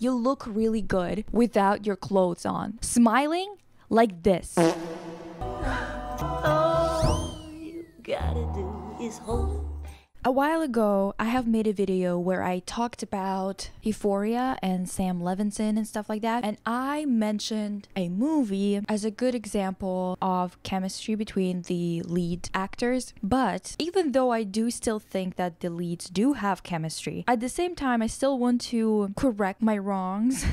you look really good without your clothes on. Smiling like this. All you gotta do is hold. A while ago, I have made a video where I talked about Euphoria and Sam Levinson and stuff like that, and I mentioned a movie as a good example of chemistry between the lead actors. But even though I do still think that the leads do have chemistry, at the same time I still want to correct my wrongs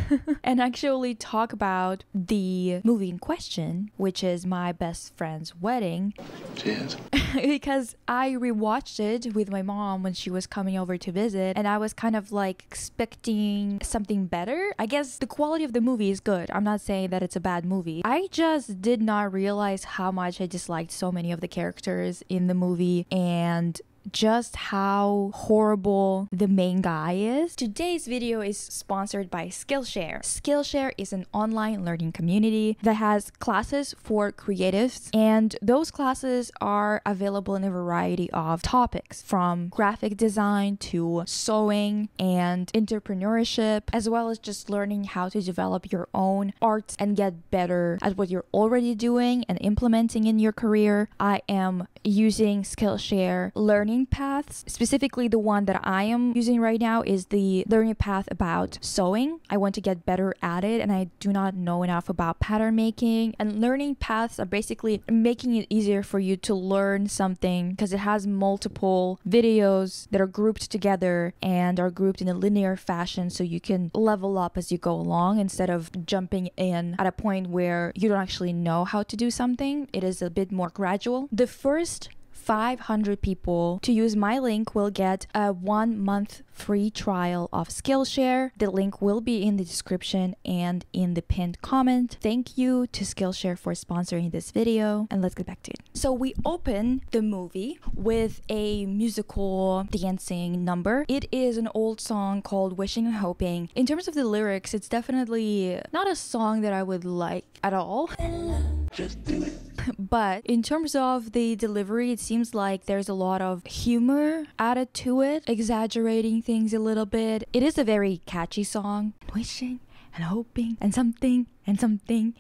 and actually talk about the movie in question, which is My Best Friend's Wedding. Cheers. Because I rewatched it with my mom when she was coming over to visit, and I was kind of like expecting something better. I guess the quality of the movie is good. I'm not saying that it's a bad movie. I just did not realize how much I disliked so many of the characters in the movie and just how horrible the main guy is. Today's video is sponsored by Skillshare. Skillshare is an online learning community that has classes for creatives, and those classes are available in a variety of topics, from graphic design to sewing and entrepreneurship, as well as just learning how to develop your own art and get better at what you're already doing and implementing in your career. I am using Skillshare learning paths. Specifically, the one that I am using right now is the learning path about sewing. I want to get better at it, and I do not know enough about pattern making. And learning paths are basically making it easier for you to learn something because it has multiple videos that are grouped together and are grouped in a linear fashion, so you can level up as you go along instead of jumping in at a point where you don't actually know how to do something. It is a bit more gradual. The first 500 people to use my link will get a 1-month free trial of Skillshare. The link will be in the description and in the pinned comment. Thank you to Skillshare for sponsoring this video, and let's get back to it. So we open the movie with a musical dancing number. It is an old song called Wishing and Hoping. In terms of the lyrics, it's definitely not a song that I would like at all. Just do it. But in terms of the delivery, it seems like there's a lot of humor added to it, exaggerating things a little bit. It is a very catchy song. Wishing and hoping and something.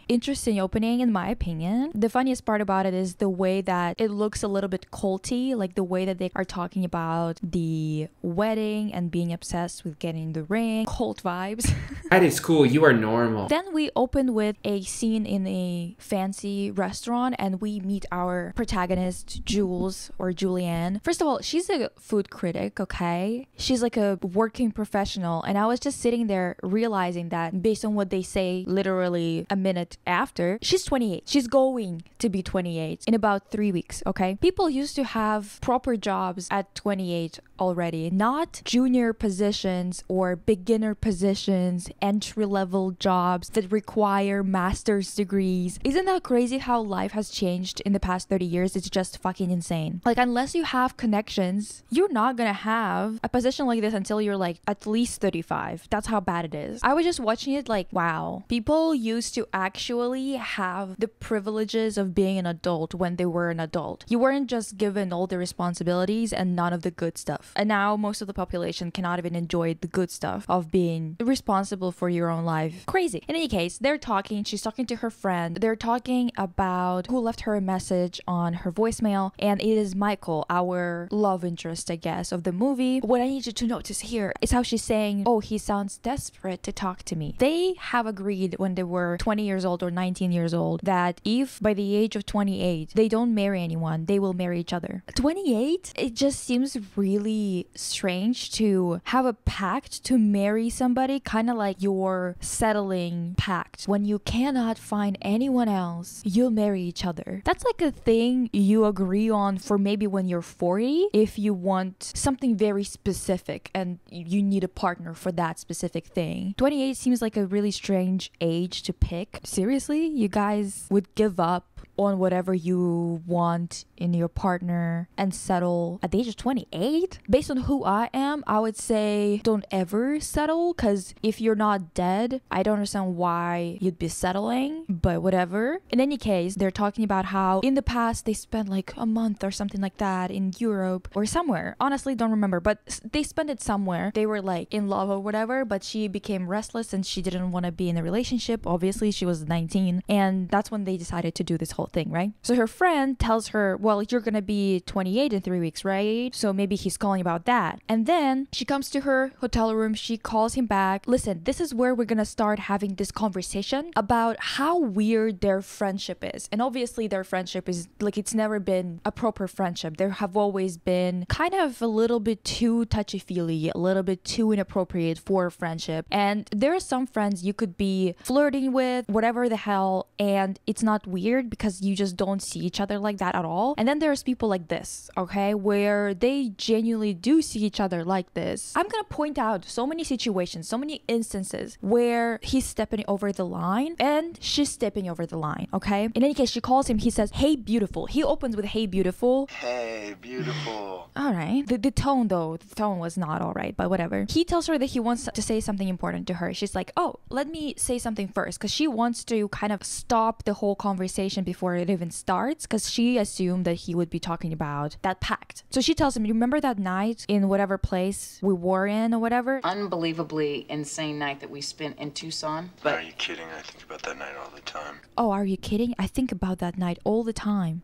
Interesting opening, in my opinion. The funniest part about it is the way that it looks a little bit culty, like the way that they are talking about the wedding and being obsessed with getting the ring. Cult vibes. That is cool. You are normal. Then we open with a scene in a fancy restaurant, and we meet our protagonist, Jules, or Julianne. First of all, she's a food critic, okay? She's like a working professional, and I was just sitting there realizing that based on what they say literally a minute after, she's 28. She's going to be 28 in about 3 weeks, okay? People used to have proper jobs at 28 already, not junior positions or beginner positions, entry-level jobs that require master's degrees. Isn't that crazy how life has changed in the past 30 years? It's just fucking insane. Like, unless you have connections, you're not gonna have a position like this until you're like at least 35. That's how bad it is. I was just watching it like, wow, people used to actually have the privileges of being an adult when they were an adult. You weren't just given all the responsibilities and none of the good stuff. And now most of the population cannot even enjoy the good stuff of being responsible for your own life. Crazy. In any case, they're talking. She's talking to her friend. They're talking about who left her a message on her voicemail, and it is Michael, our love interest, I guess, of the movie. What I need you to notice here is how she's saying, oh, he sounds desperate to talk to me. They have agreed when they were 20 years old or 19 years old that if by the age of 28 they don't marry anyone, they will marry each other. 28? It just seems really strange to have a pact to marry somebody, kind of like your settling pact. When you cannot find anyone else, you'll marry each other. That's like a thing you agree on for maybe when you're 40, if you want something very specific and you need a partner for that specific thing. 28 seems like a really strange age to pick. Seriously? You guys would give up on whatever you want in your partner and settle at the age of 28. Based on who I am, I would say don't ever settle, because if you're not dead, I don't understand why you'd be settling, but whatever. In any case, they're talking about how in the past they spent like a month or something like that in Europe or somewhere. Honestly, don't remember, but they spent it somewhere. They were like in love or whatever, but she became restless and she didn't want to be in a relationship. Obviously, she was 19, and that's when they decided to do this whole thing, right? So her friend tells her, well, you're gonna be 28 in 3 weeks, right? So maybe he's calling about that. And then she comes to her hotel room, she calls him back. Listen, this is where we're gonna start having this conversation about how weird their friendship is. And obviously their friendship is like, it's never been a proper friendship. There have always been kind of a little bit too touchy-feely, a little bit too inappropriate for a friendship. And there are some friends you could be flirting with, whatever the hell, and it's not weird because you just don't see each other like that at all. And then there's people like this, okay, where they genuinely do see each other like this. I'm gonna point out so many situations, so many instances where he's stepping over the line and she's stepping over the line, okay? In any case, she calls him, he says, hey, beautiful. He opens with, hey, beautiful. Hey, beautiful. All right. The tone, though, the tone was not all right, but whatever. He tells her that he wants to say something important to her. She's like, oh, let me say something first, because she wants to kind of stop the whole conversation before it even starts, because she assumed that he would be talking about that pact. So she tells him, you remember that night in whatever place we were in or whatever? Unbelievably insane night that we spent in Tucson. But Are you kidding? I think about that night all the time. Oh, are you kidding? I think about that night all the time.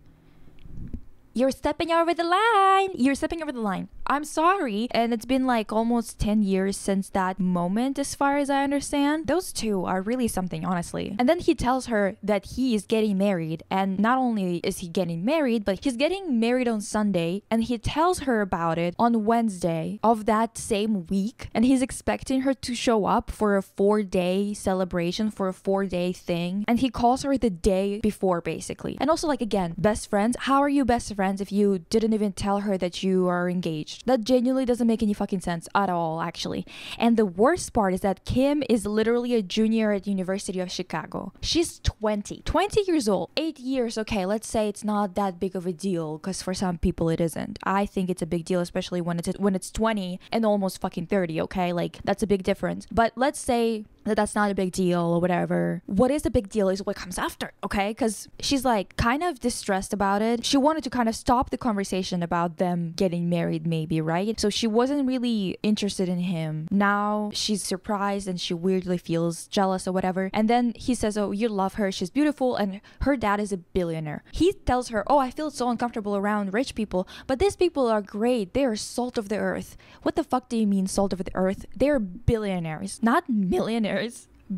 You're stepping over the line. You're stepping over the line. I'm sorry. And it's been like almost 10 years since that moment, as far as I understand. Those two are really something, honestly. And then he tells her that he is getting married. And not only is he getting married, but he's getting married on Sunday. And he tells her about it on Wednesday of that same week. And he's expecting her to show up for a 4-day celebration, for a 4-day thing. And he calls her the day before, basically. And also, like, again, best friends. How are you best friends if you didn't even tell her that you are engaged? That genuinely doesn't make any fucking sense at all, actually. And the worst part is that Kim is literally a junior at University of Chicago. She's 20 years old. 8 years, okay, let's say it's not that big of a deal, because for some people it isn't. I think it's a big deal, especially when it's 20 and almost fucking 30, okay? Like, that's a big difference. But let's say that that's not a big deal or whatever. What is a big deal is what comes after, okay? Because she's like kind of distressed about it. She wanted to kind of stop the conversation about them getting married, maybe, right? So she wasn't really interested in him. Now she's surprised and she weirdly feels jealous or whatever. And then he says, oh, you love her, she's beautiful, and her dad is a billionaire. He tells her, oh, I feel so uncomfortable around rich people, but these people are great. They are salt of the earth. What the fuck do you mean salt of the earth? They're billionaires, not millionaires.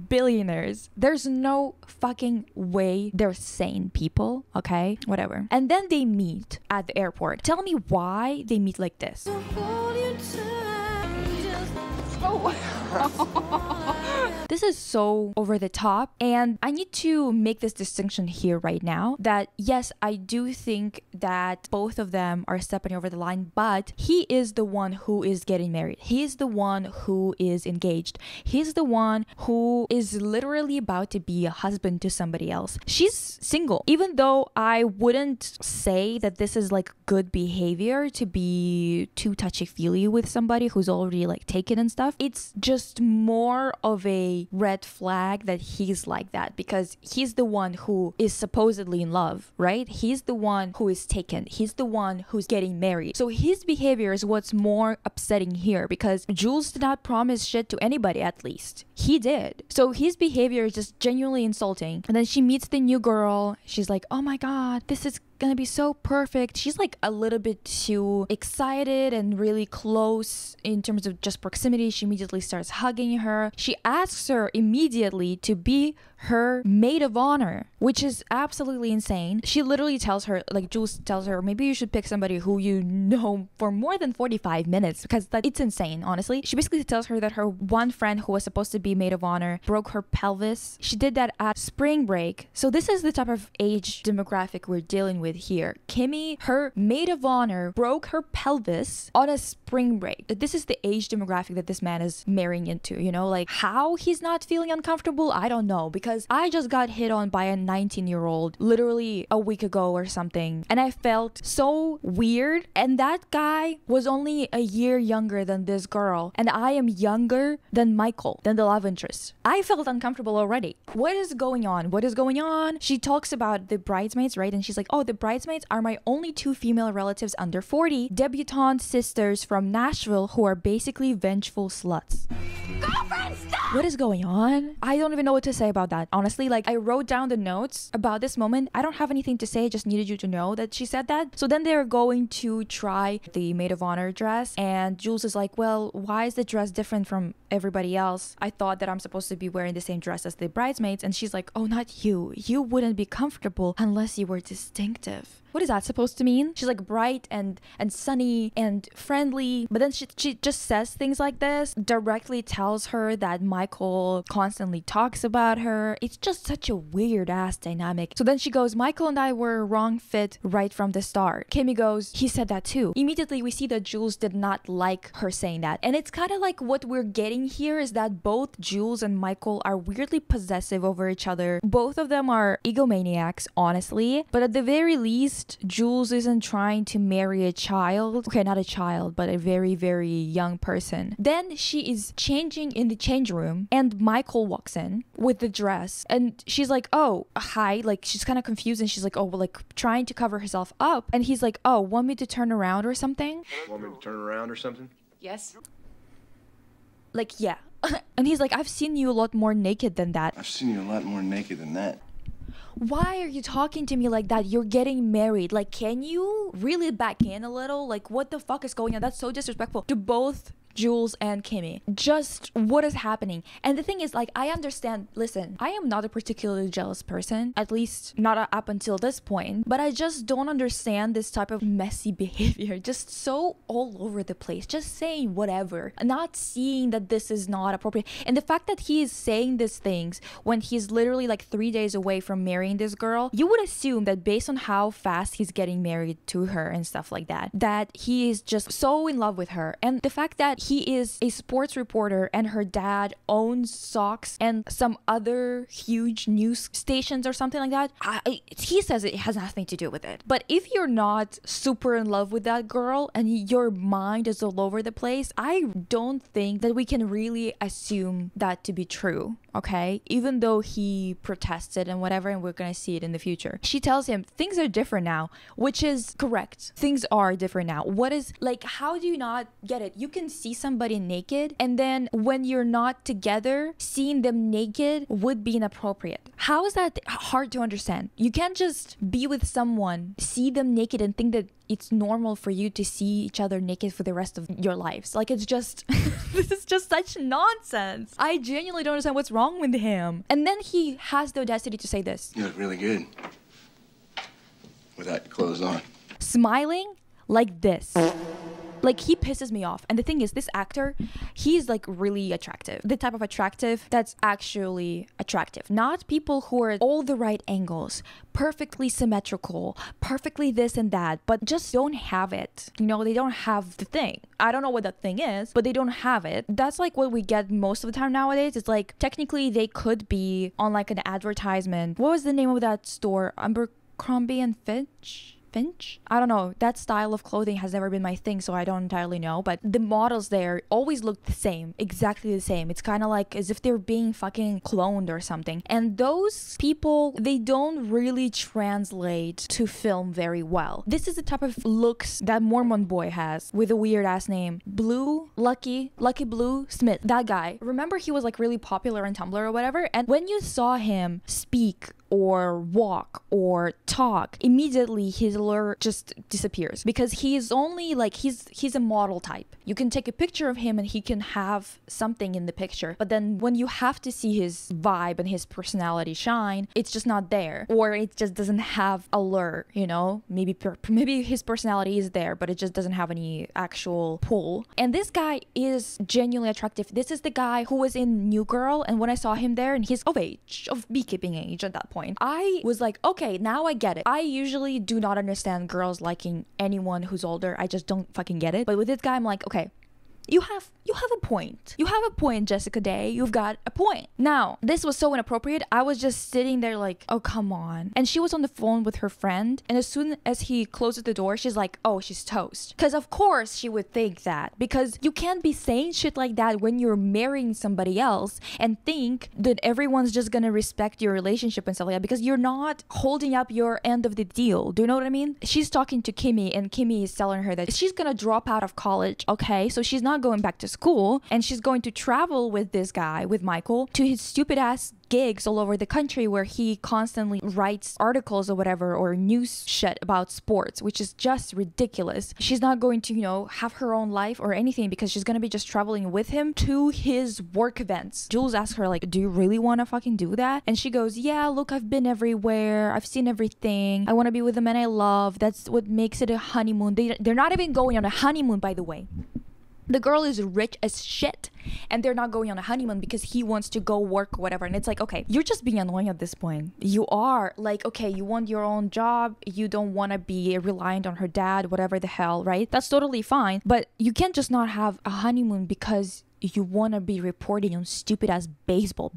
Billionaires. There's no fucking way they're sane people, okay? Whatever. And then they meet at the airport. Tell me why they meet like this. This is so over the top, and I need to make this distinction here right now that yes, I do think that both of them are stepping over the line, but he is the one who is getting married. He is the one who is engaged. He's the one who is literally about to be a husband to somebody else. She's single. Even though I wouldn't say that this is like good behavior to be too touchy-feely with somebody who's already like taken and stuff, it's just more of a red flag that he's like that, because he's the one who is supposedly in love, right? He's the one who is taken. He's the one who's getting married. So his behavior is what's more upsetting here, because Jules did not promise shit to anybody, at least. He did. So his behavior is just genuinely insulting. And then she meets the new girl. She's like, oh my god, this is gonna be so perfect. She's like a little bit too excited and really close in terms of just proximity. She immediately starts hugging her. She asks her immediately to be her maid of honor, which is absolutely insane. She literally tells her, like Jules tells her, maybe you should pick somebody who you know for more than 45 minutes, because it's insane, honestly. She basically tells her that her one friend who was supposed to be maid of honor broke her pelvis. She did that at spring break. So this is the type of age demographic we're dealing with here. Kimmy, her maid of honor, broke her pelvis on a spring break. This is the age demographic that this man is marrying into, you know? Like, how he's not feeling uncomfortable, I don't know, because because I just got hit on by a 19-year-old literally a week ago or something, and I felt so weird. And that guy was only a year younger than this girl, and I am younger than Michael, than the love interest. I felt uncomfortable already. What is going on? What is going on? She talks about the bridesmaids, right? And she's like, oh, the bridesmaids are my only two female relatives under 40, debutante sisters from Nashville who are basically vengeful sluts. What is going on? I don't even know what to say about that. Honestly, like, I wrote down the notes about this moment. I don't have anything to say. I just needed you to know that she said that. So then they're going to try the maid of honor dress, and Jules is like, well, why is the dress different from everybody else? I thought that I'm supposed to be wearing the same dress as the bridesmaids. And she's like, oh, not you. You wouldn't be comfortable unless you were distinctive. What is that supposed to mean? She's like bright and sunny and friendly, but then she just says things like this, directly tells her that Michael constantly talks about her. It's just such a weird ass dynamic. So then she goes, Michael and I were a wrong fit right from the start. Kimmy goes, he said that too. Immediately we see that Jules did not like her saying that. And it's kind of like what we're getting here is that both Jules and Michael are weirdly possessive over each other. Both of them are egomaniacs, honestly, but at the very least, Jules isn't trying to marry a child. Okay, not a child, but a very, very young person. Then she is changing in the change room, and Michael walks in with the dress, and she's like, oh, hi. Like, she's kind of confused, and she's like, oh, well, like, trying to cover herself up. And he's like, oh, want me to turn around or something? Want me to turn around or something? Yes? Like, yeah. And he's like, I've seen you a lot more naked than that. I've seen you a lot more naked than that. Why are you talking to me like that? You're getting married. Like, can you really back in a little? Like, what the fuck is going on? That's so disrespectful to both Jules and Kimmy. Just what is happening? And the thing is, like, I understand. Listen, I am not a particularly jealous person, at least not up until this point, but I just don't understand this type of messy behavior. Just so all over the place, just saying whatever, not seeing that this is not appropriate. And the fact that he is saying these things when he's literally like 3 days away from marrying this girl, you would assume that based on how fast he's getting married to her and stuff like that, that he is just so in love with her. And the fact that he is a sports reporter and her dad owns Sox and some other huge news stations or something like that, he says it has nothing to do with it. But if you're not super in love with that girl and your mind is all over the place, I don't think that we can really assume that to be true. Okay, even though he protested and whatever, and we're gonna see it in the future. She tells him things are different now, which is correct. Things are different now. What is, like, how do you not get it? You can see somebody naked, and then when you're not together, seeing them naked would be inappropriate. How is that hard to understand? You can't just be with someone, see them naked, and think that it's normal for you to see each other naked for the rest of your lives. Like, it's just this is just such nonsense. I genuinely don't understand what's wrong with him. And then he has the audacity to say this. You look really good without your clothes on. Smiling like this. Like, he pisses me off. And the thing is, this actor, he's like really attractive. The type of attractive that's actually attractive. Not people who are all the right angles, perfectly symmetrical, perfectly this and that, but just don't have it. You know, they don't have the thing. I don't know what that thing is, but they don't have it. That's like what we get most of the time nowadays. It's like, technically they could be on like an advertisement. What was the name of that store? Abercrombie and Fitch? I don't know. That style of clothing has never been my thing, so I don't entirely know. But the models there always look the same, exactly the same. It's kind of like as if they're being fucking cloned or something. And those people, they don't really translate to film very well. This is the type of looks that Mormon boy has with a weird ass name. Lucky Blue Smith. That guy. Remember, he was like really popular on Tumblr or whatever. And when you saw him speak or walk or talk, immediately his allure just disappears, because he is only like, he's a model type. You can take a picture of him and he can have something in the picture, but then when you have to see his vibe and his personality shine, it's just not there, or it just doesn't have allure, you know? Maybe his personality is there, but it just doesn't have any actual pull. And this guy is genuinely attractive. This is the guy who was in New Girl, and when I saw him there, and he's of beekeeping age at that point, I was like, okay, now I get it. I usually do not understand girls liking anyone who's older. I just don't fucking get it. But with this guy, I'm like, okay, You have a point. You have a point, Jessica Day. You've got a point. Now, this was so inappropriate. I was just sitting there like, oh, come on. And she was on the phone with her friend. And as soon as he closes the door, she's like, oh, she's toast. Because of course she would think that. Because you can't be saying shit like that when you're marrying somebody else and think that everyone's just gonna respect your relationship and stuff like that, because you're not holding up your end of the deal. Do you know what I mean? She's talking to Kimmy, and Kimmy is telling her that she's gonna drop out of college, okay? So she's not going back to school, and she's going to travel with this guy, with Michael, to his stupid ass gigs all over the country where he constantly writes articles or whatever, or news shit about sports, which is just ridiculous. She's not going to, you know, have her own life or anything, because she's gonna be just traveling with him to his work events. Jules asks her like, do you really want to fucking do that? And she goes, yeah, look, I've been everywhere, I've seen everything, I want to be with the man I love, that's what makes it a honeymoon. They're not even going on a honeymoon, by the way. The girl is rich as shit, and they're not going on a honeymoon because he wants to go work or whatever. And it's like, okay, you're just being annoying at this point. You are like, okay, you want your own job, you don't want to be reliant on her dad, whatever the hell, right? That's totally fine. But you can't just not have a honeymoon because you want to be reporting on stupid ass baseball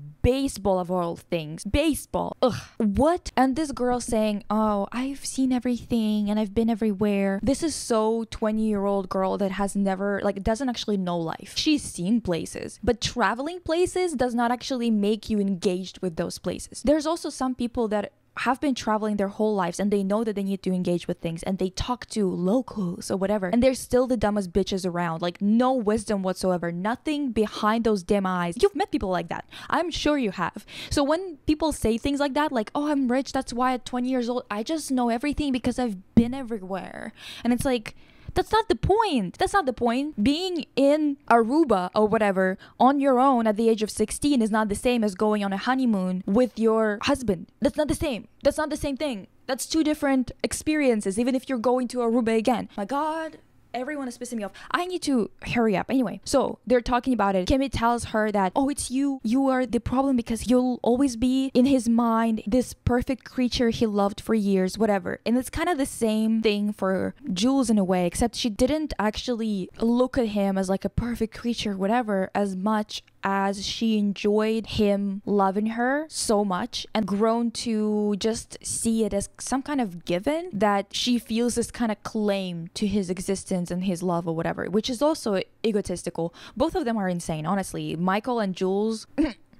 of all things. Baseball, ugh, what? And this girl saying, oh, I've seen everything and I've been everywhere. This is so 20-year-old girl that has never, like, doesn't actually know life. She's seen places, but traveling places does not actually make you engaged with those places. There's also some people that have been traveling their whole lives, and they know that they need to engage with things, and they talk to locals or whatever, and they're still the dumbest bitches around. Like, no wisdom whatsoever, nothing behind those dim eyes. You've met people like that, I'm sure you have. So when people say things like that, like, oh, I'm rich, that's why at 20 years old I just know everything because I've been everywhere, and it's like, that's not the point. That's not the point. Being in Aruba or whatever on your own at the age of 16 is not the same as going on a honeymoon with your husband. That's not the same. That's not the same thing. That's two different experiences, even if you're going to Aruba again. My God. Everyone is pissing me off. I need to hurry up. Anyway, so they're talking about it. Kimmy tells her that, oh, it's you. You are the problem because you'll always be in his mind, this perfect creature he loved for years, whatever. And it's kind of the same thing for Jules in a way, except she didn't actually look at him as like a perfect creature, whatever, as much as she enjoyed him loving her so much and grown to just see it as some kind of given that she feels this kind of claim to his existence and his love or whatever, which is also egotistical. Both of them are insane, honestly. Michael and Jules.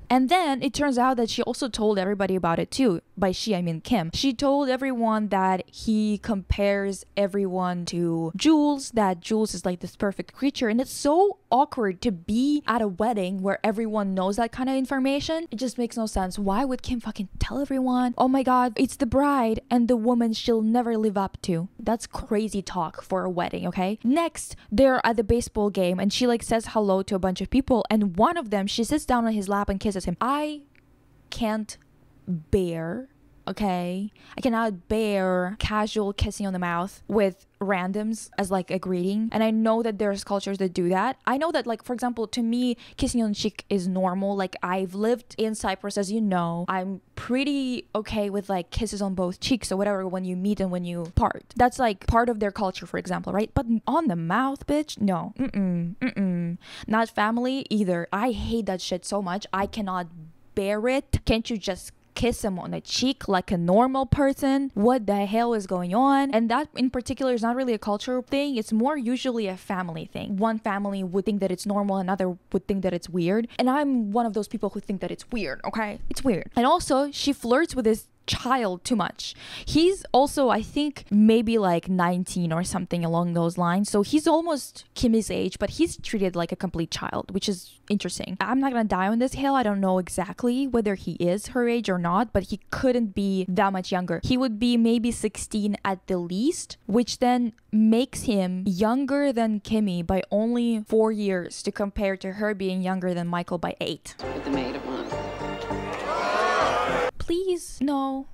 And then it turns out that she also told everybody about it too. By she, I mean Kim. She told everyone that he compares everyone to Jules, that Jules is like this perfect creature. And it's so awkward to be at a wedding where everyone knows that kind of information. It just makes no sense. Why would Kim fucking tell everyone? Oh my God, it's the bride and the woman she'll never live up to. That's crazy talk for a wedding, okay? Next, they're at the baseball game and she like says hello to a bunch of people, and one of them, she sits down on his lap and kisses him. I can't bear, okay? I cannot bear casual kissing on the mouth with randoms as like a greeting. And I know that there's cultures that do that. I know that, like, for example, to me, kissing on the cheek is normal. Like, I've lived in Cyprus, as you know. I'm pretty okay with like kisses on both cheeks or whatever when you meet and when you part. That's like part of their culture, for example, right? But on the mouth, bitch, no. Not family either. I hate that shit so much. I cannot bear it. Can't you just kiss him on the cheek like a normal person? What the hell is going on? And that in particular is not really a cultural thing. It's more usually a family thing. One family would think that it's normal, another would think that it's weird. And I'm one of those people who think that it's weird, okay? It's weird. And also, she flirts with this child too much. He's also, I think, maybe like 19 or something along those lines. So he's almost Kimmy's age, but he's treated like a complete child, which is interesting. I'm not gonna die on this hill. I don't know exactly whether he is her age or not, but he couldn't be that much younger. He would be maybe 16 at the least, which then makes him younger than Kimmy by only 4 years, to compare to her being younger than Michael by 8. With the maid of honor. please, no.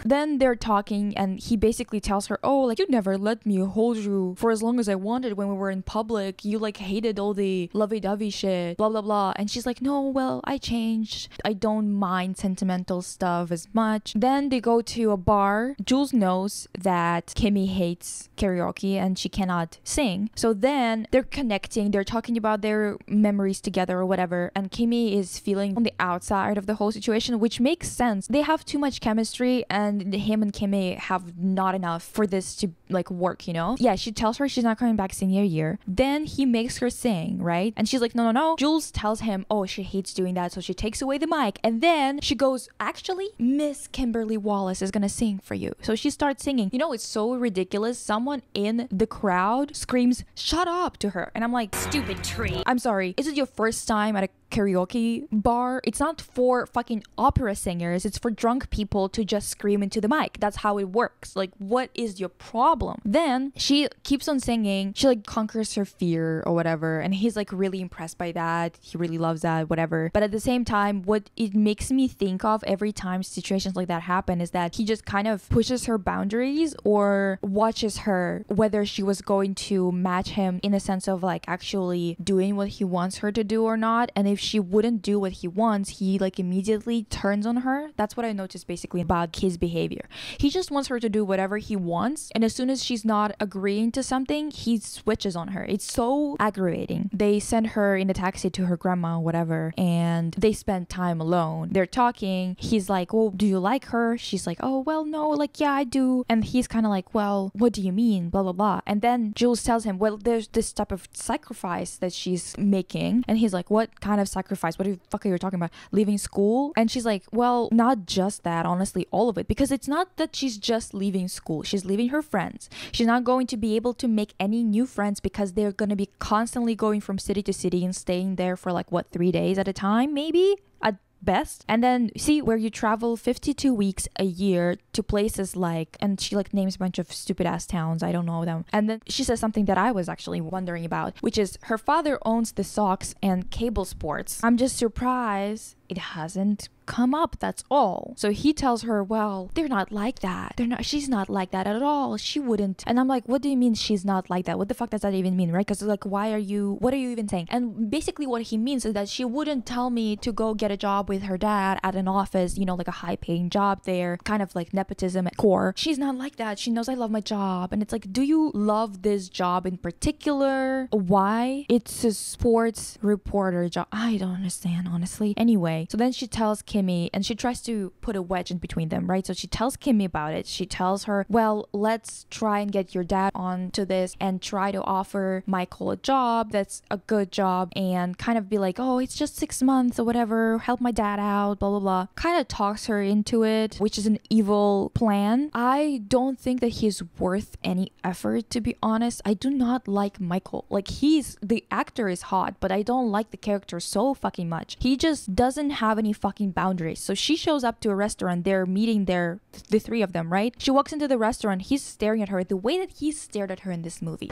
Then they're talking and he basically tells her, oh, like, you never let me hold you for as long as I wanted when we were in public. You like hated all the lovey-dovey shit, blah blah blah. And she's like, no, well, I changed. I don't mind sentimental stuff as much. Then they go to a bar. Jules knows that Kimmy hates karaoke and she cannot sing. So then they're connecting, they're talking about their memories together or whatever, and Kimmy is feeling on the outside of the whole situation, which makes sense. They have too much chemistry and him and Kimmy have not enough for this to like work, you know? Yeah, she tells her she's not coming back senior year. Then he makes her sing, right? And she's like, no, no, no. Jules tells him, oh, she hates doing that, so she takes away the mic. And then she goes, actually, Miss Kimberly Wallace is gonna sing for you. So she starts singing. You know, it's so ridiculous. Someone in the crowd screams, shut up, to her. And I'm like, Stupid tree. I'm sorry, is it your first time at a karaoke bar? It's not for fucking opera singers. It's for drunk people to just scream into the mic. That's how it works. Like, what is your problem? Then she keeps on singing. She like conquers her fear or whatever. And he's like really impressed by that. He really loves that, whatever. But at the same time, what it makes me think of every time situations like that happen is that he just kind of pushes her boundaries or watches her whether she was going to match him in a sense of like actually doing what he wants her to do or not. And if she wouldn't do what he wants, he like immediately turns on her. That's what I noticed basically about his behavior. He just wants her to do whatever he wants, and as soon as she's not agreeing to something, he switches on her. It's so aggravating. They send her in a taxi to her grandma or whatever, and they spend time alone. They're talking. He's like, oh, do you like her? She's like, oh, well, no, like, yeah, I do. And he's kind of like, well, what do you mean? Blah, blah, blah. And then Jules tells him, well, there's this type of sacrifice that she's making. And he's like, what kind of sacrifice? What the fuck are you talking about? Leaving school? And she's like, well, not just that, honestly, all of it. Because it's not that she's just leaving school. She's leaving her friends. She's not going to be able to make any new friends because they're going to be constantly going from city to city and staying there for like, what, 3 days at a time, maybe? At best. And then see where you travel 52 weeks a year to places like, and she like names a bunch of stupid ass towns, I don't know them. And then she says something that I was actually wondering about, which is her father owns the Sox and Cable Sports. I'm just surprised it hasn't come up, that's all. So he tells her, well, they're not like that. She's not like that at all. She wouldn't. And I'm like, what do you mean she's not like that? What the fuck does that even mean, right? Because like, what are you even saying? And basically what he means is that she wouldn't tell me to go get a job with her dad at an office, you know, like a high paying job there, kind of like nepotism at core. She's not like that. She knows I love my job. And it's like, do you love this job in particular? Why? It's a sports reporter job. I don't understand, honestly. Anyway, so then she tells Kimmy, and she tries to put a wedge in between them, right? So she tells Kimmy about it. She tells her, well, let's try and get your dad onto this and try to offer Michael a job that's a good job and kind of be like, oh, it's just 6 months or whatever, help my dad out, blah, blah, blah. Kind of talks her into it, which is an evil plan. I don't think that he's worth any effort, to be honest. I do not like Michael. Like, the actor is hot, but I don't like the character so fucking much. He just doesn't have any fucking boundaries. So she shows up to a restaurant, they're meeting there, the three of them, right? She walks into the restaurant, he's staring at her the way that he stared at her in this movie.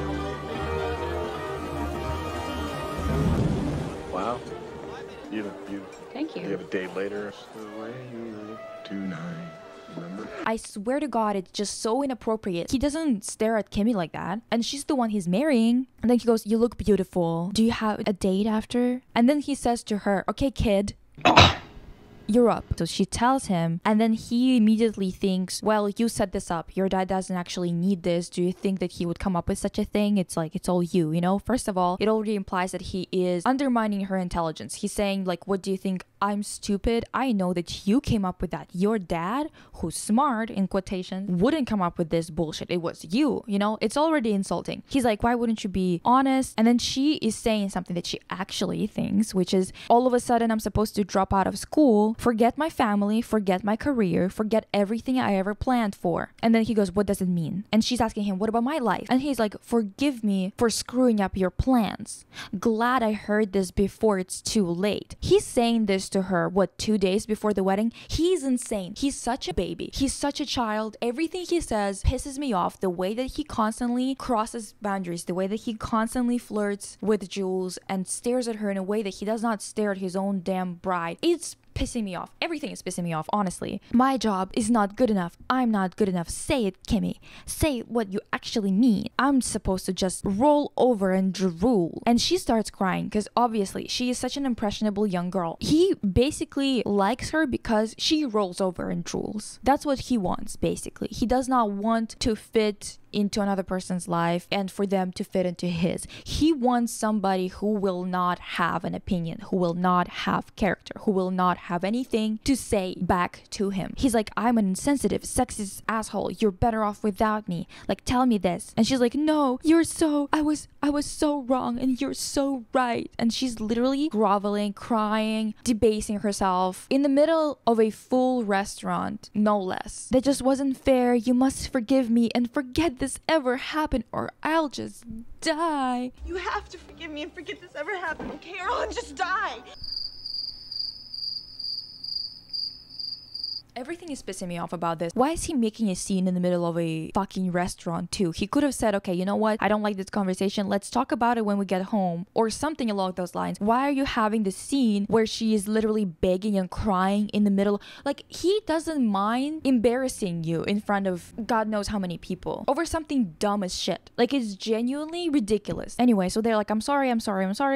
Wow. You look beautiful. Thank You you. have a date later. It's the way you look tonight. Remember? I swear to God, it's just so inappropriate. He doesn't stare at Kimmy like that. And she's the one he's marrying. And then he goes, you look beautiful. Do you have a date after? And then he says to her, okay, kid. You're up. So she tells him, and then he immediately thinks, well, you set this up. Your dad doesn't actually need this. Do you think that he would come up with such a thing? It's like, it's all you, you know? First of all, it already implies that he is undermining her intelligence. He's saying, like, what do you think? I'm stupid. I know that you came up with that. Your dad, who's smart, in quotation, wouldn't come up with this bullshit. It was you, you know? It's already insulting. He's like, why wouldn't you be honest? And then she is saying something that she actually thinks, which is, all of a sudden, I'm supposed to drop out of school, forget my family, forget my career, forget everything I ever planned for. And then he goes, what does it mean? And she's asking him, what about my life? And he's like, forgive me for screwing up your plans. Glad I heard this before it's too late. He's saying this to her, what, 2 days before the wedding? He's insane. He's such a baby. He's such a child. Everything he says pisses me off. The way that he constantly crosses boundaries, the way that he constantly flirts with Jules and stares at her in a way that he does not stare at his own damn bride. It's pissing me off. Everything is pissing me off, honestly. My job is not good enough. I'm not good enough. Say it, Kimmy. Say what you actually mean. I'm supposed to just roll over and drool. And she starts crying because obviously she is such an impressionable young girl. He basically likes her because she rolls over and drools. That's what he wants, basically. He does not want to fit into another person's life and for them to fit into his. He wants somebody who will not have an opinion, who will not have character, who will not have anything to say back to him. He's like, I'm an insensitive, sexist asshole. You're better off without me. Like, tell me this. And she's like, no, I was so wrong and you're so right. And she's literally groveling, crying, debasing herself in the middle of a full restaurant, no less. That just wasn't fair. You must forgive me and forget this ever happened or I'll just die. You have to forgive me and forget this ever happened, okay? Or I'll just die. Everything is pissing me off about this. Why is he making a scene in the middle of a fucking restaurant too? He could have said, okay, you know what? I don't like this conversation. Let's talk about it when we get home or something along those lines. Why are you having the scene where she is literally begging and crying in the middle? Like, he doesn't mind embarrassing you in front of God knows how many people over something dumb as shit. Like, it's genuinely ridiculous. Anyway, so they're like, I'm sorry,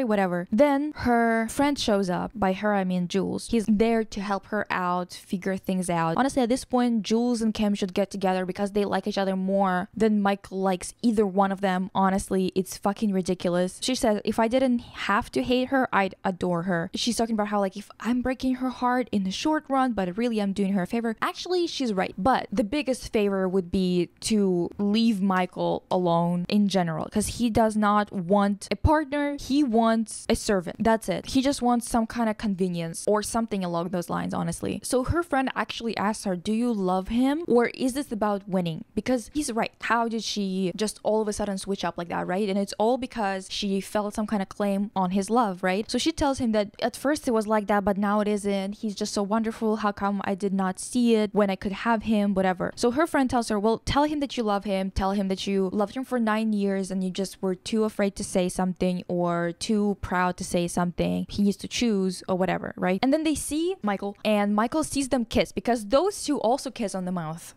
whatever. Then her friend shows up. By her, I mean Jules. He's there to help her out, figure things out. Honestly, at this point, Jules and Kim should get together because they like each other more than Michael likes either one of them. Honestly, it's fucking ridiculous. She said, if I didn't have to hate her, I'd adore her. She's talking about how, like, if I'm breaking her heart in the short run, but really I'm doing her a favor. Actually, she's right. But the biggest favor would be to leave Michael alone in general because he does not want a partner. He wants a servant. That's it. He just wants some kind of convenience or something along those lines, honestly. So her friend actually asked her, do you love him or is this about winning? Because he's right. How did she just all of a sudden switch up like that, right? And it's all because she felt some kind of claim on his love, right? So she tells him that at first it was like that, but now it isn't. He's just so wonderful. How come I did not see it when I could have him, whatever. So her friend tells her, well, tell him that you love him. Tell him that you loved him for 9 years and you just were too afraid to say something or too proud to say something. He needs to choose or whatever, right? And then they see Michael and Michael sees them kiss because those two also kiss on the mouth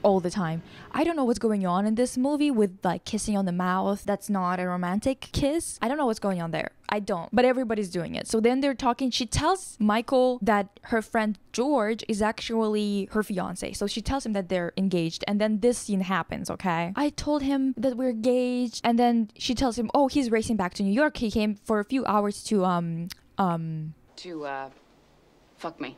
all the time. I don't know what's going on in this movie with like kissing on the mouth. That's not a romantic kiss. I don't know what's going on there. I don't. But everybody's doing it. So then they're talking. She tells Michael that her friend George is actually her fiance. So she tells him that they're engaged. And then this scene happens, okay? I told him that we're engaged. And then she tells him, oh, he's racing back to New York. He came for a few hours to fuck me.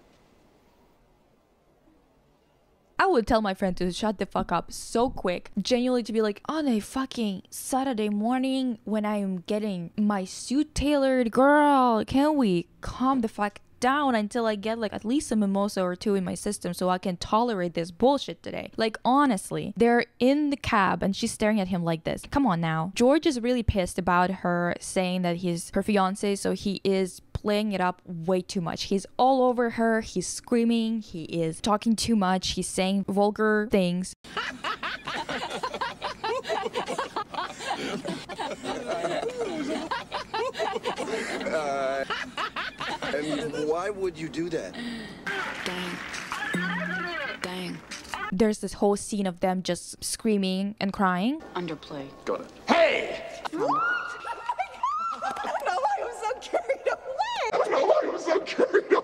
I would tell my friend to shut the fuck up so quick. Genuinely to be like, on a fucking Saturday morning when I'm getting my suit tailored, girl, can we calm the fuck down until I get like at least a mimosa or two in my system so I can tolerate this bullshit today? Like, honestly, they're in the cab and she's staring at him like this. Come on now. George is really pissed about her saying that he's her fiance, so he is playing it up way too much. He's all over her. He's screaming. He is talking too much. He's saying vulgar things. And why would you do that? Dang. There's this whole scene of them just screaming and crying. Underplay. Got it. Hey! No, I was so carried away.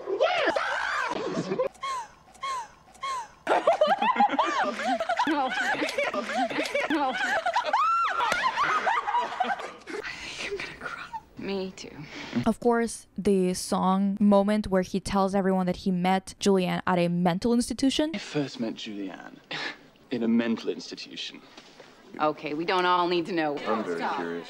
No. I'm gonna cry. Me too. Of course, the song moment where he tells everyone that he met Julianne at a mental institution. I first met Julianne in a mental institution. Okay, we don't all need to know. I'm very curious.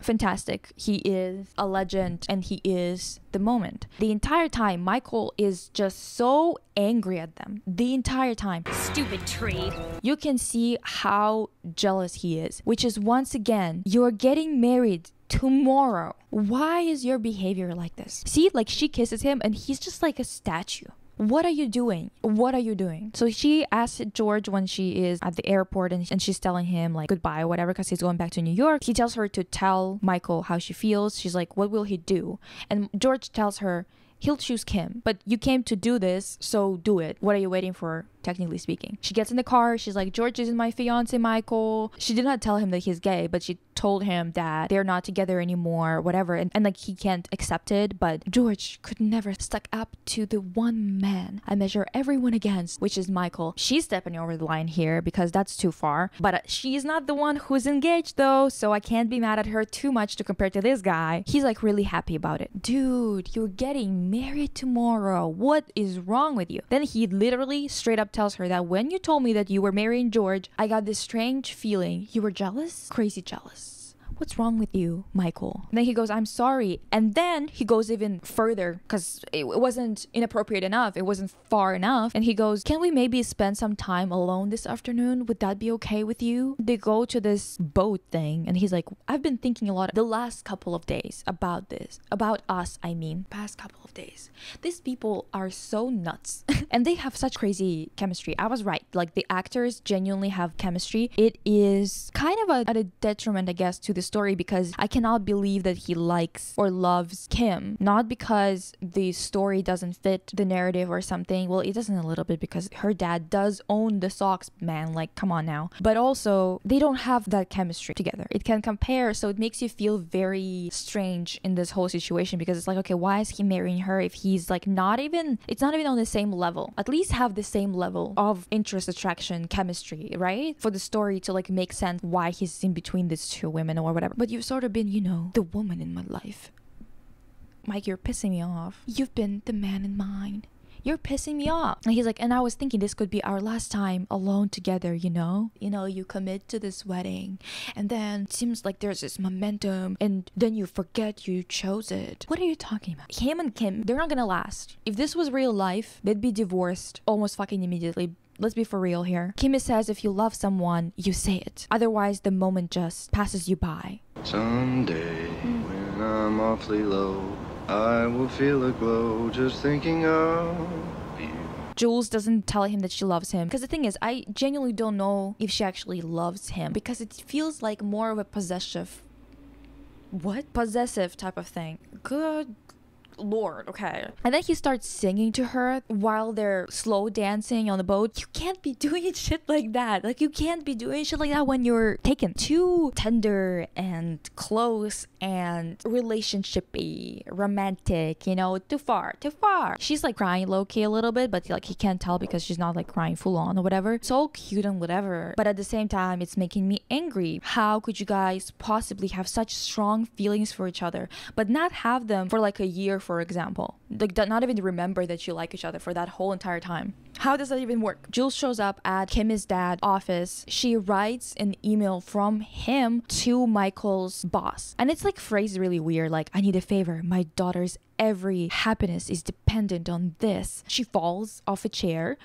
Fantastic. He is a legend and he is the moment. The entire time, Michael is just so angry at them. The entire time. Stupid tree. You can see how jealous he is, which is once again, you're getting married tomorrow. Why is your behavior like this? See, like she kisses him and he's just like a statue. What are you doing? What are you doing? So she asks George when she is at the airport and she's telling him like goodbye or whatever because he's going back to New York. He tells her to tell Michael how she feels. She's like, what will he do? And George tells her, he'll choose Kim. But you came to do this, so do it. What are you waiting for, technically speaking? She gets in the car. She's like, George isn't my fiance, Michael. She did not tell him that he's gay, but she told him that they're not together anymore, whatever. And like, he can't accept it. But George could never stuck up to the one man I measure everyone against, which is Michael. She's stepping over the line here because that's too far. But she's not the one who's engaged though, so I can't be mad at her too much to compare to this guy. He's like really happy about it. Dude, you're getting married tomorrow. What is wrong with you? Then he literally straight up tells her that when you told me that you were marrying George, I got this strange feeling. You were jealous? Crazy jealous. What's wrong with you, Michael? And then he goes, I'm sorry. And then he goes even further because it wasn't inappropriate enough. It wasn't far enough. And he goes, can we maybe spend some time alone this afternoon? Would that be okay with you? They go to this boat thing. And he's like, I've been thinking a lot the last couple of days about this. About us, I mean. Past couple of days. These people are so nuts. And they have such crazy chemistry. I was right. Like, the actors genuinely have chemistry. It is kind of at a detriment, I guess, to the story because I cannot believe that he likes or loves Kim. Not because the story doesn't fit the narrative or something. Well, it doesn't a little bit because her dad does own the socks, man. Like, come on now. But also, they don't have that chemistry together. It can compare, so it makes you feel very strange in this whole situation because it's like, okay, why is he marrying her if he's like it's not even on the same level? At least have the same level of interest, attraction, chemistry, right? For the story to like make sense why he's in between these two women or whatever. But you've sort of been, the woman in my life. Mike, you're pissing me off. You've been the man in mine. You're pissing me off. And he's like, and I was thinking this could be our last time alone together, you commit to this wedding and then it seems like there's this momentum and then you forget you chose it. What are you talking about? Him and Kim, they're not gonna last. If this was real life, they'd be divorced almost fucking immediately. Let's be for real here. Kim says if you love someone, you say it. Otherwise, the moment just passes you by. Someday, when I'm awfully low, I will feel a glow just thinking of you. Jules doesn't tell him that she loves him. Because the thing is, I genuinely don't know if she actually loves him. Because it feels like more of a possessive... What? Possessive type of thing. Good Lord, okay. And then he starts singing to her while they're slow dancing on the boat. You can't be doing shit like that. Like, you can't be doing shit like that when you're taken. Too tender and close and relationshipy, romantic, too far. She's like crying low-key a little bit, but like he can't tell because she's not like crying full on or whatever. It's all cute and whatever. But at the same time, it's making me angry. How could you guys possibly have such strong feelings for each other, but not have them for like a year, for example? Like, not even remember that you like each other for that whole entire time. How does that even work? Jules shows up at Kim's dad's office. She writes an email from him to Michael's boss. And it's like phrased really weird, like, I need a favor. My daughter's every happiness is dependent on this. She falls off a chair.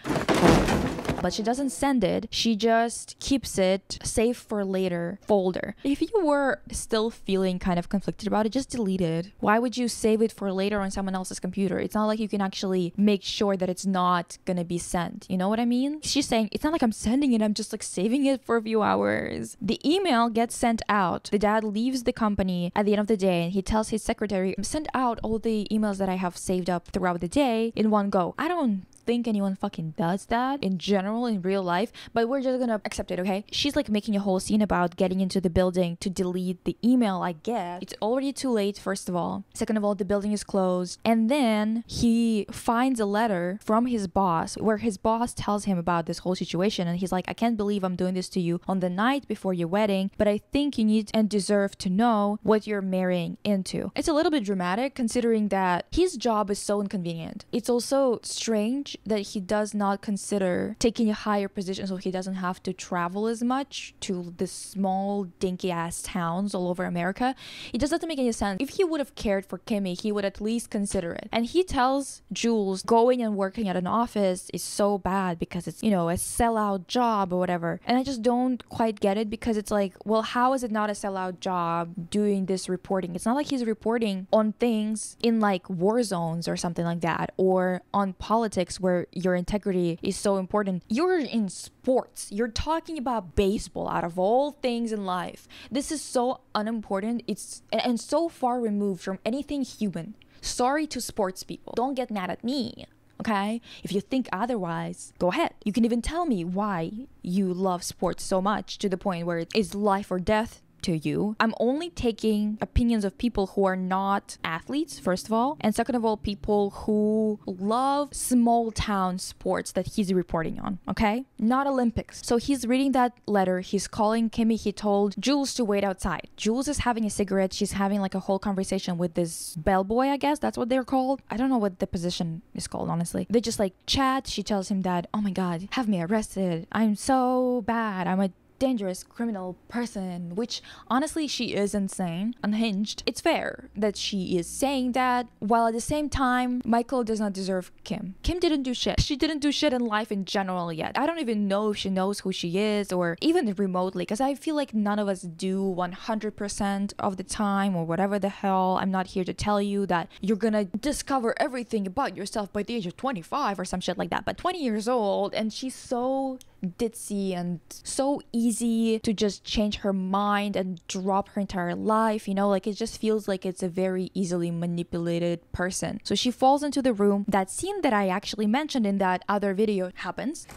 But she doesn't send it. She just keeps it save for later folder. If you were still feeling kind of conflicted about it, just delete it. Why would you save it for later on someone else's computer? It's not like you can actually make sure that it's not gonna be sent. You know what I mean? She's saying, it's not like I'm sending it, I'm just like saving it for a few hours. The email gets sent out. The dad leaves the company at the end of the day and he tells his secretary, send out all the emails that I have saved up throughout the day in one go. I don't think anyone fucking does that in general in real life, but we're just gonna accept it, okay? She's like making a whole scene about getting into the building to delete the email, I guess. It's already too late, first of all. Second of all, the building is closed. And then he finds a letter from his boss where his boss tells him about this whole situation and he's like, I can't believe I'm doing this to you on the night before your wedding, but I think you need and deserve to know what you're marrying into. It's a little bit dramatic considering that his job is so inconvenient. It's also strange that he does not consider taking a higher position so he doesn't have to travel as much to the small dinky ass towns all over America. It just doesn't make any sense. If he would have cared for Kimmy, he would at least consider it. And he tells Jules going and working at an office is so bad because it's, a sellout job or whatever. And I just don't quite get it because it's like, well, how is it not a sellout job doing this reporting? It's not like he's reporting on things in like war zones or something like that, or on politics where your integrity is so important. You're in sports. You're talking about baseball out of all things in life. This is so unimportant. It's and so far removed from anything human. Sorry to sports people. Don't get mad at me. Okay? If you think otherwise, go ahead. You can even tell me why you love sports so much to the point where it's life or death to you. I'm only taking opinions of people who are not athletes, first of all, and second of all, people who love small town sports that he's reporting on, okay? Not Olympics. So he's reading that letter, he's calling Kimmy, he told Jules to wait outside. Jules is having a cigarette, she's having like a whole conversation with this bellboy, I guess that's what they're called. I don't know what the position is called, honestly. They just like chat, she tells him that, oh my god, have me arrested, I'm so bad, I'm a dangerous criminal person, which honestly she is insane, unhinged. It's fair that she is saying that, while at the same time Michael does not deserve Kim. Kim didn't do shit. She didn't do shit in life in general yet. I don't even know if she knows who she is or even remotely, because I feel like none of us do 100% of the time or whatever the hell. I'm not here to tell you that you're gonna discover everything about yourself by the age of 25 or some shit like that, but 20 years old and she's so ditzy and so easy to just change her mind and drop her entire life, you know, like it just feels like it's a very easily manipulated person. So she falls into the room. That scene that I actually mentioned in that other video happens.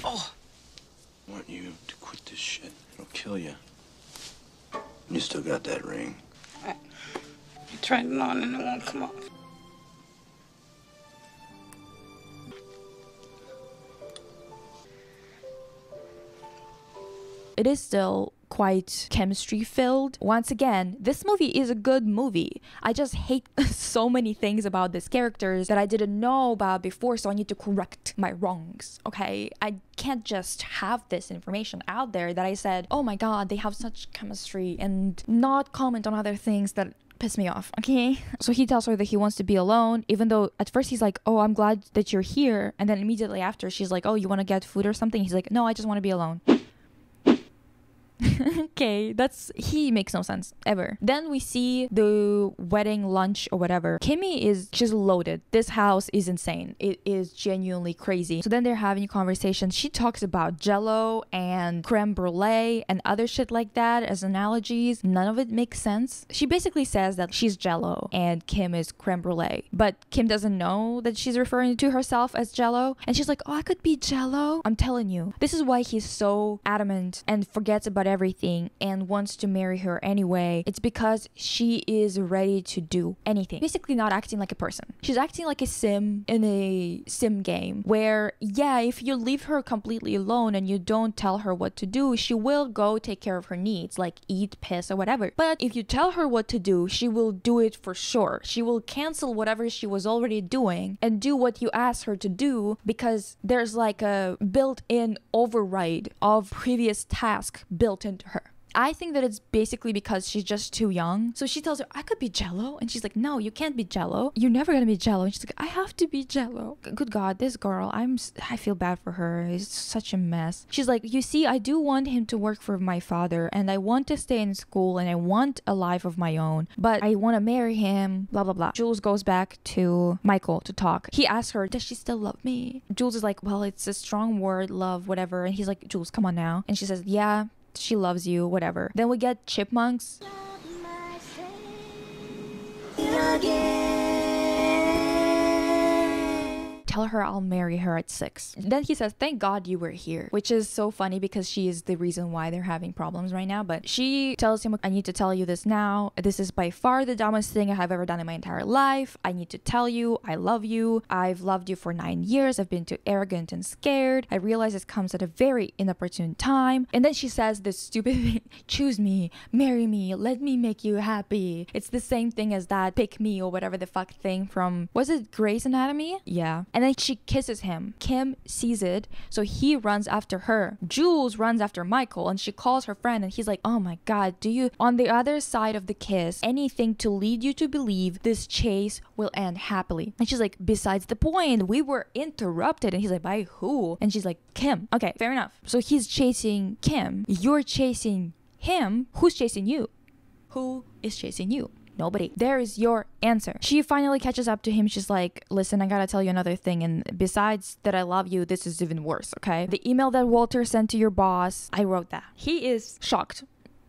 Oh! I want you to quit this shit. It'll kill you. You still got that ring. I tried it on and it won't come off. It is still quite chemistry filled. Once again, this movie is a good movie. I just hate so many things about these characters that I didn't know about before, so I need to correct my wrongs, okay? I can't just have this information out there that I said, oh my god, they have such chemistry, and not comment on other things that piss me off, okay? So he tells her that he wants to be alone, even though at first he's like, oh, I'm glad that you're here, and then immediately after she's like, oh, you want to get food or something? He's like, no, I just want to be alone. Okay, he makes no sense ever. Then we see the wedding lunch or whatever. Kimmy she's loaded. This house is insane. It is genuinely crazy. So then they're having a conversation. She talks about Jello and creme brulee and other shit like that as analogies. None of it makes sense. She basically says that she's Jello and Kim is creme brulee, but Kim doesn't know that she's referring to herself as Jello, and she's like, oh, I could be Jello. I'm telling you, this is why he's so adamant and forgets about everything and wants to marry her anyway. It's because she is ready to do anything. Basically not acting like a person. She's acting like a sim in a sim game where, yeah, if you leave her completely alone and you don't tell her what to do, she will go take care of her needs, like eat, piss, or whatever. But if you tell her what to do, she will do it for sure. She will cancel whatever she was already doing and do what you ask her to do, because there's like a built-in override of previous task built into her. I think that it's basically because she's just too young. So she tells her, I could be Jello. And she's like, no, you can't be Jello. You're never gonna be Jello. And she's like, I have to be Jello. Good God, this girl, I feel bad for her. It's such a mess. She's like, you see, I do want him to work for my father, and I want to stay in school, and I want a life of my own, but I want to marry him, blah, blah, blah. Jules goes back to Michael to talk. He asks her, does she still love me? Jules is like, well, it's a strong word, love, whatever. And he's like, Jules, come on now. And she says, yeah, she loves you, whatever. Then we get chipmunks. Tell her I'll marry her at 6. Then he says, thank God you were here, which is so funny because she is the reason why they're having problems right now. But she tells him, I need to tell you this now. This is by far the dumbest thing I have ever done in my entire life. I need to tell you, I love you. I've loved you for 9 years. I've been too arrogant and scared. I realize it comes at a very inopportune time. And then she says this stupid thing, choose me, marry me, let me make you happy. It's the same thing as that pick me or whatever the fuck thing from, was it Grey's Anatomy? Yeah. And then she kisses him. Kim sees it, so he runs after her. Jules runs after Michael, and she calls her friend, and he's like, oh my god, do you, on the other side of the kiss, anything to lead you to believe this chase will end happily? And she's like, besides the point, we were interrupted. And he's like, by who? And she's like, Kim. Okay, fair enough. So he's chasing Kim, you're chasing him. Who's chasing you? Who is chasing you? Nobody. There is your answer. She finally catches up to him. She's like, listen, I gotta tell you another thing, and besides that I love you, this is even worse, okay? The email that Walter sent to your boss, I wrote that. He is shocked.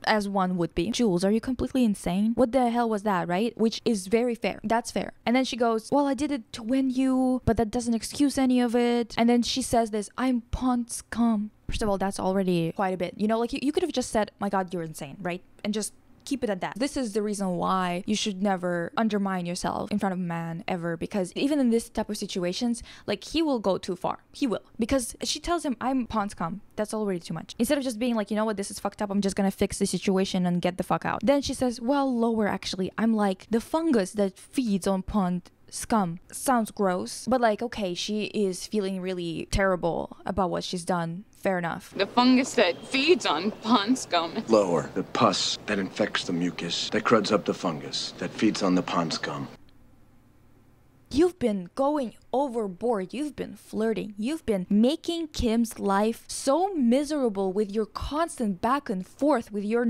as one would be. Jules, are you completely insane? What the hell was that, right? Which is very fair. That's fair. And then she goes, well, I did it to win you, but that doesn't excuse any of it. And then she says this, I'm pawn scum. First of all, that's already quite a bit. You know, like you could have just said, my God, you're insane, right? And just keep it at that. This is the reason why you should never undermine yourself in front of a man ever, because even in this type of situations, like he will go too far. He will. Because she tells him, I'm pawn scum. That's already too much. Instead of just being like, you know what, this is fucked up. I'm just gonna fix the situation and get the fuck out. Then she says, well, lower actually. I'm like the fungus that feeds on pawn scum. Sounds gross, but like, okay, she is feeling really terrible about what she's done. Fair enough. The fungus that feeds on pond scum. Lower. The pus that infects the mucus, that cruds up the fungus, that feeds on the pond scum. You've been going overboard. You've been flirting. You've been making Kim's life so miserable with your constant back and forth, with your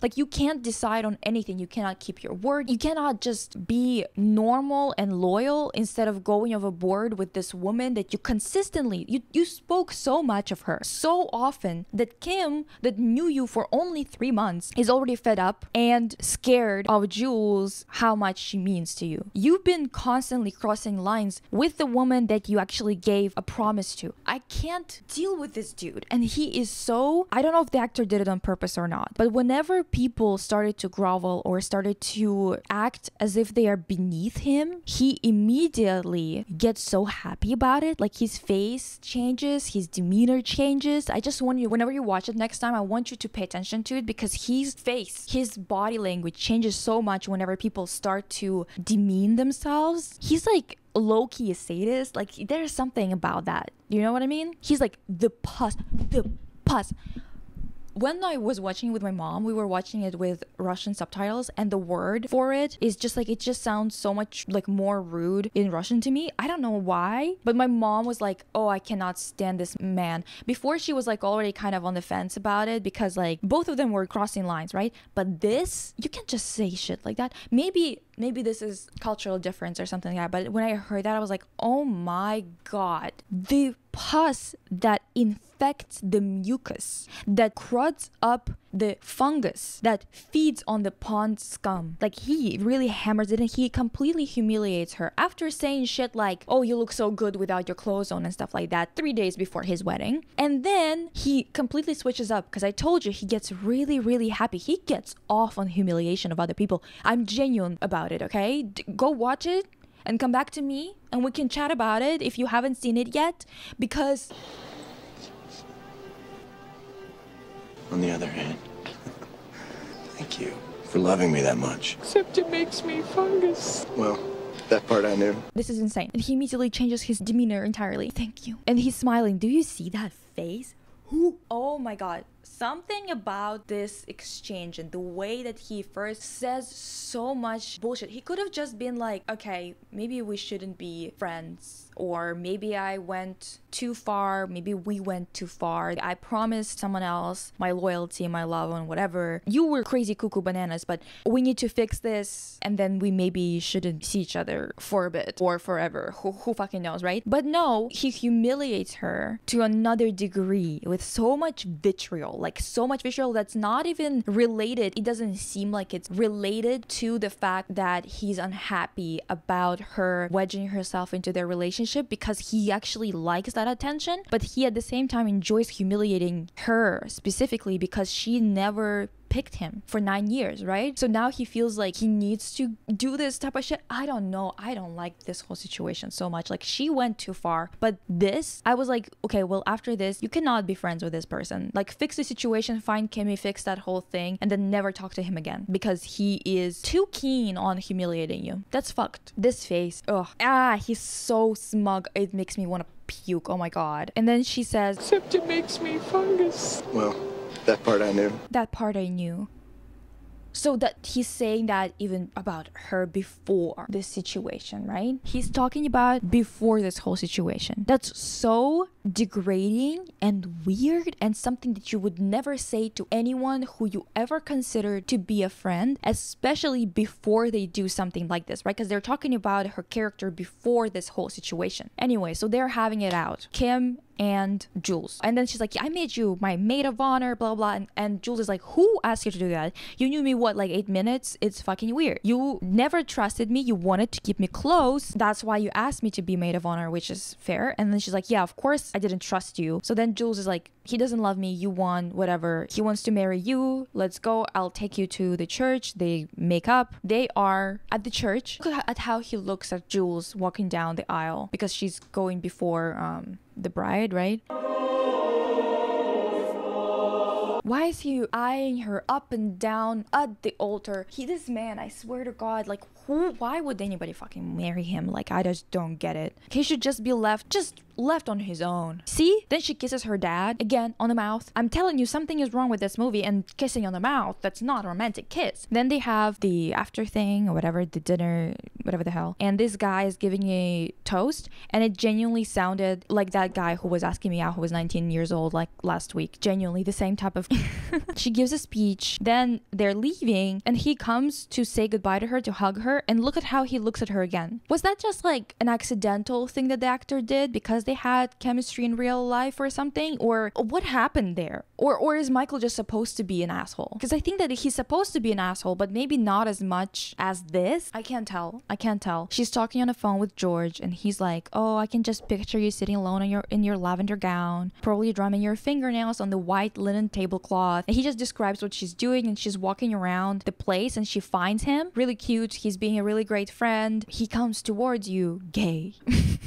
like you can't decide on anything. You cannot keep your word. You cannot just be normal and loyal instead of going overboard with this woman that you consistently, you spoke so much of her so often that Kim, that knew you for only 3 months, is already fed up and scared of Jules, how much she means to you. You've been constantly crossing lines with the woman that you actually gave a promise to. I can't deal with this dude. And he is so, I don't know if the actor did it on purpose or not, but whenever people started to grovel or started to act as if they are beneath him, he immediately gets so happy about it. Like his face changes, his demeanor changes. I just want you, whenever you watch it next time, I want you to pay attention to it, because his face, his body language changes so much whenever people start to demean themselves. He's like low-key a sadist. Like there's something about that. You know what I mean? He's like the pus. When I was watching it with my mom, we were watching it with Russian subtitles, and the word for it is just like, it just sounds so much like more rude in Russian to me. I don't know why, but my mom was like, oh, I cannot stand this man. Before, she was like already kind of on the fence about it, because like both of them were crossing lines, right? But this, you can't just say shit like that. Maybe this is cultural difference or something like that, but when I heard that, I was like, oh my God, the pus that infects the mucus, that cruds up the fungus, that feeds on the pond scum. Like he really hammers it, and he completely humiliates her after saying shit like, oh, you look so good without your clothes on and stuff like that 3 days before his wedding. And then he completely switches up, because I told you, he gets really, really happy. He gets off on humiliation of other people. I'm genuine about it, okay? Go watch it and come back to me and we can chat about it if you haven't seen it yet, because On the other hand, thank you for loving me that much. Except it makes me fungus. Well, that part I knew. this is insane. And he immediately changes his demeanor entirely. Thank you. And he's smiling. Do you see that face? Who? Oh my God. Something about this exchange and the way that he first says so much bullshit. He could have just been like, okay, maybe we shouldn't be friends, or maybe I went too far, maybe we went too far. I promised someone else my loyalty, my love, and whatever. You were crazy cuckoo bananas, but we need to fix this, and then we maybe shouldn't see each other for a bit or forever. Who fucking knows, right? But no, he humiliates her to another degree with so much vitriol. Like so much vitriol that's not even related. It doesn't seem like it's related to the fact that he's unhappy about her wedging herself into their relationship, because he actually likes that attention, but he at the same time enjoys humiliating her specifically because she never picked him for 9 years, right? So now he feels like he needs to do this type of shit. I don't know. I don't like this whole situation so much. Like she went too far, but this, I was like, okay, well, after this, you cannot be friends with this person. Like fix the situation, find Kimmy, fix that whole thing, and then never talk to him again, because he is too keen on humiliating you. That's fucked. This face, he's so smug. It makes me want to puke. Oh my God. And then she says, Except it makes me fungus. Well, that part I knew. that part I knew. So that he's saying that even about her before this situation, right? He's talking about before this whole situation. That's so degrading and weird, and something that you would never say to anyone who you ever consider to be a friend, especially before they do something like this, right? Because they're talking about her character before this whole situation. Anyway, so they're having it out. Kim and Jules. And then she's like, I made you my maid of honor, blah, blah. And Jules is like, who asked you to do that? You knew me, what, like 8 minutes? It's fucking weird. You never trusted me. You wanted to keep me close. That's why you asked me to be maid of honor, which is fair. And then she's like, yeah, of course I didn't trust you. So then Jules is like, he doesn't love me. You won, whatever. He wants to marry you. Let's go. I'll take you to the church. They make up. They are at the church. Look at how he looks at Jules walking down the aisle because she's going before the bride, right? Why is he eyeing her up and down at the altar? This man, I swear to God, like, why would anybody fucking marry him? Like, I just don't get it. He should just be left on his own. See? Then she kisses her dad, again, on the mouth. I'm telling you, something is wrong with this movie, and kissing on the mouth, that's not a romantic kiss. Then they have the after thing, or whatever, the dinner, whatever the hell. And this guy is giving a toast, and it genuinely sounded like that guy who was asking me out, who was 19 years old, like, last week. Genuinely, the same type of... She gives a speech, then they're leaving, and he comes to say goodbye to her, to hug her, and look at how he looks at her again. Was that just like an accidental thing that the actor did because they had chemistry in real life or something? Or what happened there? Or is Michael just supposed to be an asshole? Because I think that he's supposed to be an asshole, but maybe not as much as this. I can't tell. She's talking on the phone with George, and he's like, oh, I can just picture you sitting alone in your lavender gown, probably drumming your fingernails on the white linen tablecloth. And he just describes what she's doing, and she's walking around the place, and she finds him. Really cute. He's being a really great friend. He comes towards you, gay.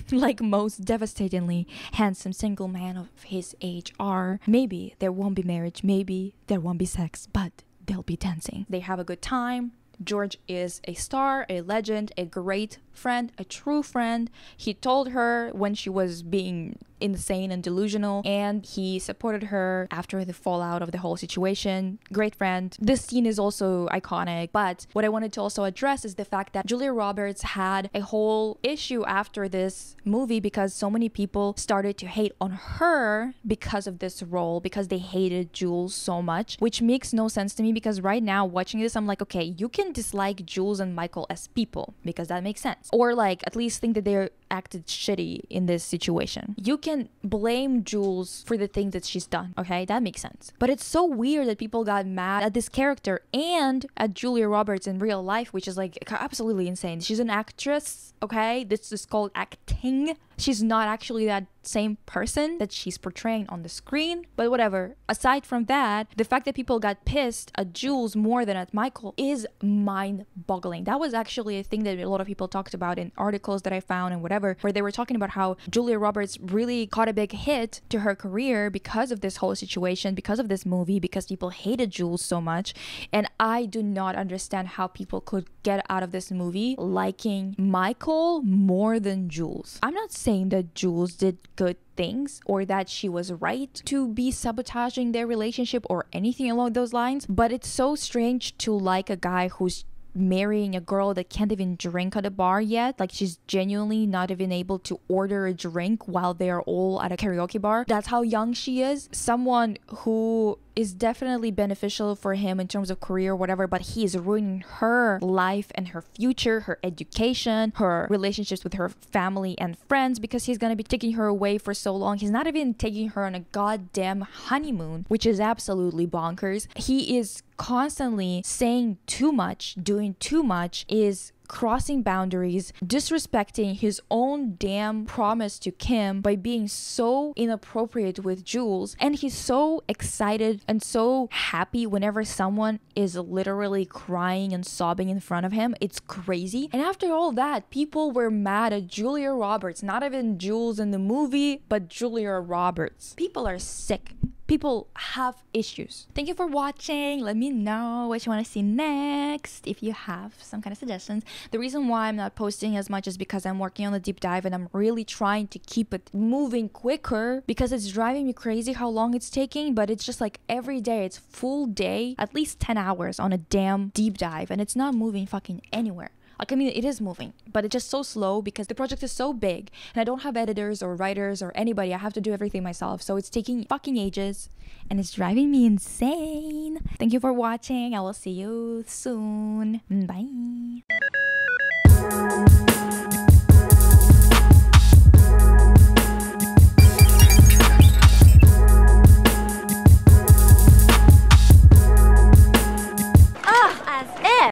Like most devastatingly handsome single man of his age are. Maybe there won't be marriage, maybe there won't be sex, but they'll be dancing. They have a good time. George is a star, a legend, a great friend, a true friend. He told her when she was being insane and delusional, and he supported her after the fallout of the whole situation. Great friend. This scene is also iconic, but what I wanted to also address is the fact that Julia Roberts had a whole issue after this movie because so many people started to hate on her because of this role, because they hated Jules so much, which makes no sense to me because right now watching this, I'm like, okay, you can dislike Jules and Michael as people because that makes sense. Or like at least think that they acted shitty in this situation. You can blame Jules for the things that she's done, okay? That makes sense. But it's so weird that people got mad at this character and at Julia Roberts in real life, which is like absolutely insane. She's an actress, okay? This is called acting. She's not actually that same person that she's portraying on the screen, but whatever. Aside from that, the fact that people got pissed at Jules more than at Michael is mind-boggling. That was actually a thing that a lot of people talked about in articles that I found and whatever, where they were talking about how Julia Roberts really caught a big hit to her career because of this whole situation, because of this movie, because people hated Jules so much. And I do not understand how people could get out of this movie liking Michael more than Jules. I'm not saying that Jules did good things or that she was right to be sabotaging their relationship or anything along those lines, but it's so strange to like a guy who's marrying a girl that can't even drink at a bar yet. Like she's genuinely not even able to order a drink while they're all at a karaoke bar. That's how young she is. Someone who is definitely beneficial for him in terms of career or whatever, but he is ruining her life and her future, her education, her relationships with her family and friends because he's gonna be taking her away for so long. He's not even taking her on a goddamn honeymoon, which is absolutely bonkers. He is constantly saying too much, doing too much, is crossing boundaries, disrespecting his own damn promise to Kim by being so inappropriate with Jules. And he's so excited and so happy whenever someone is literally crying and sobbing in front of him. It's crazy. And after all that, people were mad at Julia Roberts, not even Jules in the movie, but Julia Roberts. People are sick. People have issues. Thank you for watching. Let me know what you want to see next if you have some kind of suggestions. The reason why I'm not posting as much is because I'm working on the deep dive and I'm really trying to keep it moving quicker because it's driving me crazy how long it's taking, but it's just like every day, it's full day, at least 10 hours on a damn deep dive, and it's not moving fucking anywhere. Like, I mean, it is moving, but it's just so slow because the project is so big and I don't have editors or writers or anybody. I have to do everything myself. So it's taking fucking ages and it's driving me insane. Thank you for watching. I will see you soon. Bye.